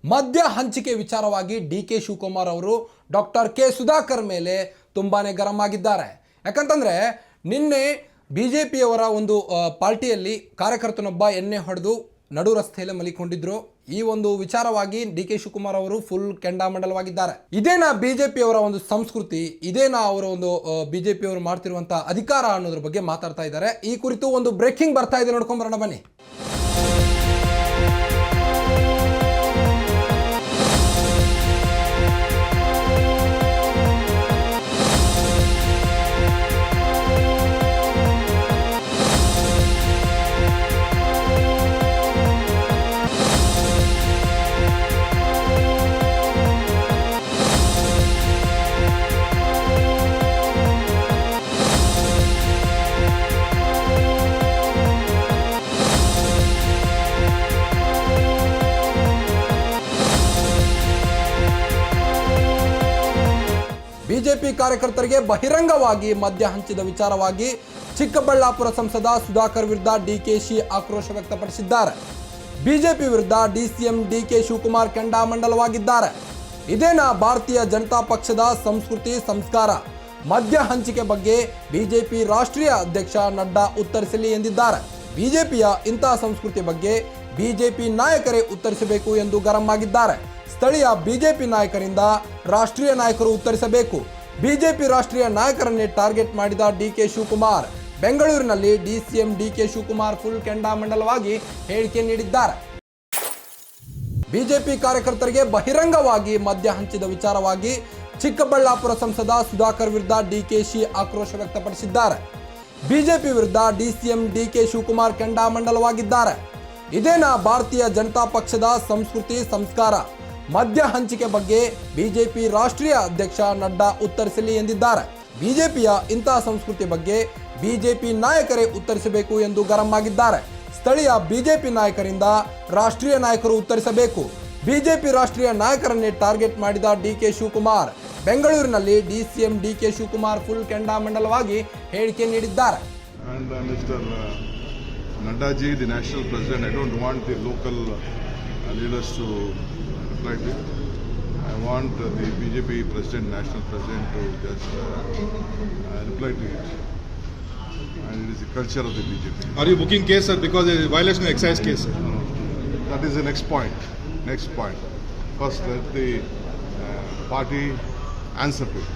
ಮದ್ಯ ಹಂಚಿಕೆ ವಿಚಾರವಾಗಿ ಡಿ.ಕೆ. ಶಿವಕುಮಾರ್ ಅವರು ಡಾಕ್ಟರ್ ಕೆ. ಸುಧಾಕರ್ ಮೇಲೆ ತುಂಬಾನೇ ಗರಂ ಆಗಿದ್ದಾರೆ. ಯಾಕಂತಂದ್ರೆ ನಿನ್ನೆ ಬಿಜೆಪಿಯವರ ಒಂದು ಪಾರ್ಟಿಯಲ್ಲಿ ಕಾರ್ಯಕರ್ತನೊಬ್ಬ ಎಣ್ಣೆ ಹೊಡೆದು ನಡು ರಸ್ತೆಯಲ್ಲಿ ಮಲಿಕೊಂಡಿದ್ರು. ಈ ಒಂದು ವಿಚಾರವಾಗಿ ಡಿ.ಕೆ. ಶಿವಕುಮಾರ್ ಅವರು ಫುಲ್ ಕೆಂಡಾಮಂಡಲವಾಗಿದ್ದಾರೆ. ಇದೇನಾ ಬಿಜೆಪಿಯವರ ಒಂದು ಸಂಸ್ಕೃತಿ, ಇದೇನಾ ಅವರ ಒಂದು ಬಿಜೆಪಿಯವರು ಮಾಡ್ತಿರುವಂತಹ ಅಧಿಕಾರ ಅನ್ನೋದ್ರ ಬಗ್ಗೆ ಮಾತಾಡ್ತಾ ಇದ್ದಾರೆ. ಈ ಕುರಿತು ಒಂದು ಬ್ರೇಕಿಂಗ್ ಬರ್ತಾ ಇದೆ, ನೋಡ್ಕೊಂಡ್ ಬರೋಣ ಬನ್ನಿ. ಬಿಜೆಪಿ ಕಾರ್ಯಕರ್ತರಿಗೆ ಬಹಿರಂಗವಾಗಿ ಮದ್ಯ ಹಂಚಿದ ವಿಚಾರವಾಗಿ ಚಿಕ್ಕಬಳ್ಳಾಪುರ ಸಂಸದ ಸುಧಾಕರ್ ವಿರುದ್ಧ ಡಿಕೆಶಿ ಆಕ್ರೋಶ ವ್ಯಕ್ತಪಡಿಸಿದ್ದಾರೆ. ಬಿಜೆಪಿ ವಿರುದ್ಧ ಡಿಸಿಎಂ ಡಿ.ಕೆ. ಶಿವಕುಮಾರ್ ಕೆಂಡಾಮಂಡಲವಾಗಿದ್ದಾರೆ. ಇದೇನಾ ಭಾರತೀಯ ಜನತಾ ಪಕ್ಷದ ಸಂಸ್ಕೃತಿ ಸಂಸ್ಕಾರ? ಮದ್ಯ ಹಂಚಿಕೆ ಬಗ್ಗೆ ಬಿಜೆಪಿ ರಾಷ್ಟ್ರೀಯ ಅಧ್ಯಕ್ಷ ನಡ್ಡಾ ಉತ್ತರಿಸಲಿ ಎಂದಿದ್ದಾರೆ. ಬಿಜೆಪಿಯ ಇಂತಹ ಸಂಸ್ಕೃತಿ ಬಗ್ಗೆ ಬಿಜೆಪಿ ನಾಯಕರೇ ಉತ್ತರಿಸಬೇಕು ಎಂದು ಗರಂ ಆಗಿದ್ದಾರೆ. ಸ್ಥಳೀಯ ಬಿಜೆಪಿ ನಾಯಕರಿಂದ ರಾಷ್ಟ್ರೀಯ ನಾಯಕರು ಉತ್ತರಿಸಬೇಕು. ಬಿಜೆಪಿ ರಾಷ್ಟ್ರೀಯ ನಾಯಕರನ್ನೇ ಟಾರ್ಗೆಟ್ ಮಾಡಿದ ಡಿ.ಕೆ. ಶಿವಕುಮಾರ್ ಬೆಂಗಳೂರಿನಲ್ಲಿ ಡಿಸಿಎಂ ಡಿ.ಕೆ. ಶಿವಕುಮಾರ್ ಫುಲ್ ಕೆಂಡಾಮಂಡಲವಾಗಿ ಹೇಳಿಕೆ ನೀಡಿದ್ದಾರೆ. ಬಿಜೆಪಿ ಕಾರ್ಯಕರ್ತರಿಗೆ ಬಹಿರಂಗವಾಗಿ ಮದ್ಯ ಹಂಚಿದ ವಿಚಾರವಾಗಿ ಚಿಕ್ಕಬಳ್ಳಾಪುರ ಸಂಸದ ಸುಧಾಕರ್ ವಿರುದ್ಧ ಡಿಕೆಶಿ ಆಕ್ರೋಶ ವ್ಯಕ್ತಪಡಿಸಿದ್ದಾರೆ. ಬಿಜೆಪಿ ವಿರುದ್ಧ ಡಿಸಿಎಂ ಡಿ.ಕೆ. ಶಿವಕುಮಾರ್ ಕೆಂಡಾಮಂಡಲವಾಗಿದ್ದಾರೆ. ಇದೇನಾ ಭಾರತೀಯ ಜನತಾ ಪಕ್ಷದ ಸಂಸ್ಕೃತಿ ಸಂಸ್ಕಾರ? ಮದ್ಯ ಹಂಚಿಕೆ ಬಗ್ಗೆ ಬಿಜೆಪಿ ರಾಷ್ಟ್ರೀಯ ಅಧ್ಯಕ್ಷ ನಡ್ಡಾ ಉತ್ತರಿಸಲಿ ಎಂದಿದ್ದಾರೆ. ಬಿಜೆಪಿಯ ಇಂತಹ ಸಂಸ್ಕೃತಿ ಬಗ್ಗೆ ಬಿಜೆಪಿ ನಾಯಕರೇ ಉತ್ತರಿಸಬೇಕು ಎಂದು ಗರಂ ಆಗಿದ್ದಾರೆ. ಸ್ಥಳೀಯ ಬಿಜೆಪಿ ನಾಯಕರಿಂದ ರಾಷ್ಟ್ರೀಯ ನಾಯಕರು ಉತ್ತರಿಸಬೇಕು. ಬಿಜೆಪಿ ರಾಷ್ಟ್ರೀಯ ನಾಯಕರನ್ನೇ ಟಾರ್ಗೆಟ್ ಮಾಡಿದ ಡಿ.ಕೆ. ಶಿವಕುಮಾರ್ ಬೆಂಗಳೂರಿನಲ್ಲಿ ಡಿಸಿಎಂ ಡಿ.ಕೆ. ಶಿವಕುಮಾರ್ ಫುಲ್ ಕೆಂಡಾಮಂಡಲವಾಗಿ ಹೇಳಿಕೆ ನೀಡಿದ್ದಾರೆ. Nadda ji, the national president, I don't want the local leaders to reply to it. I want the BJP president, national president to just reply to it. And it is the culture of the BJP. Are you booking case, sir, because there is violation of excise case? That is the next point. Next point. First, let the party answer to it.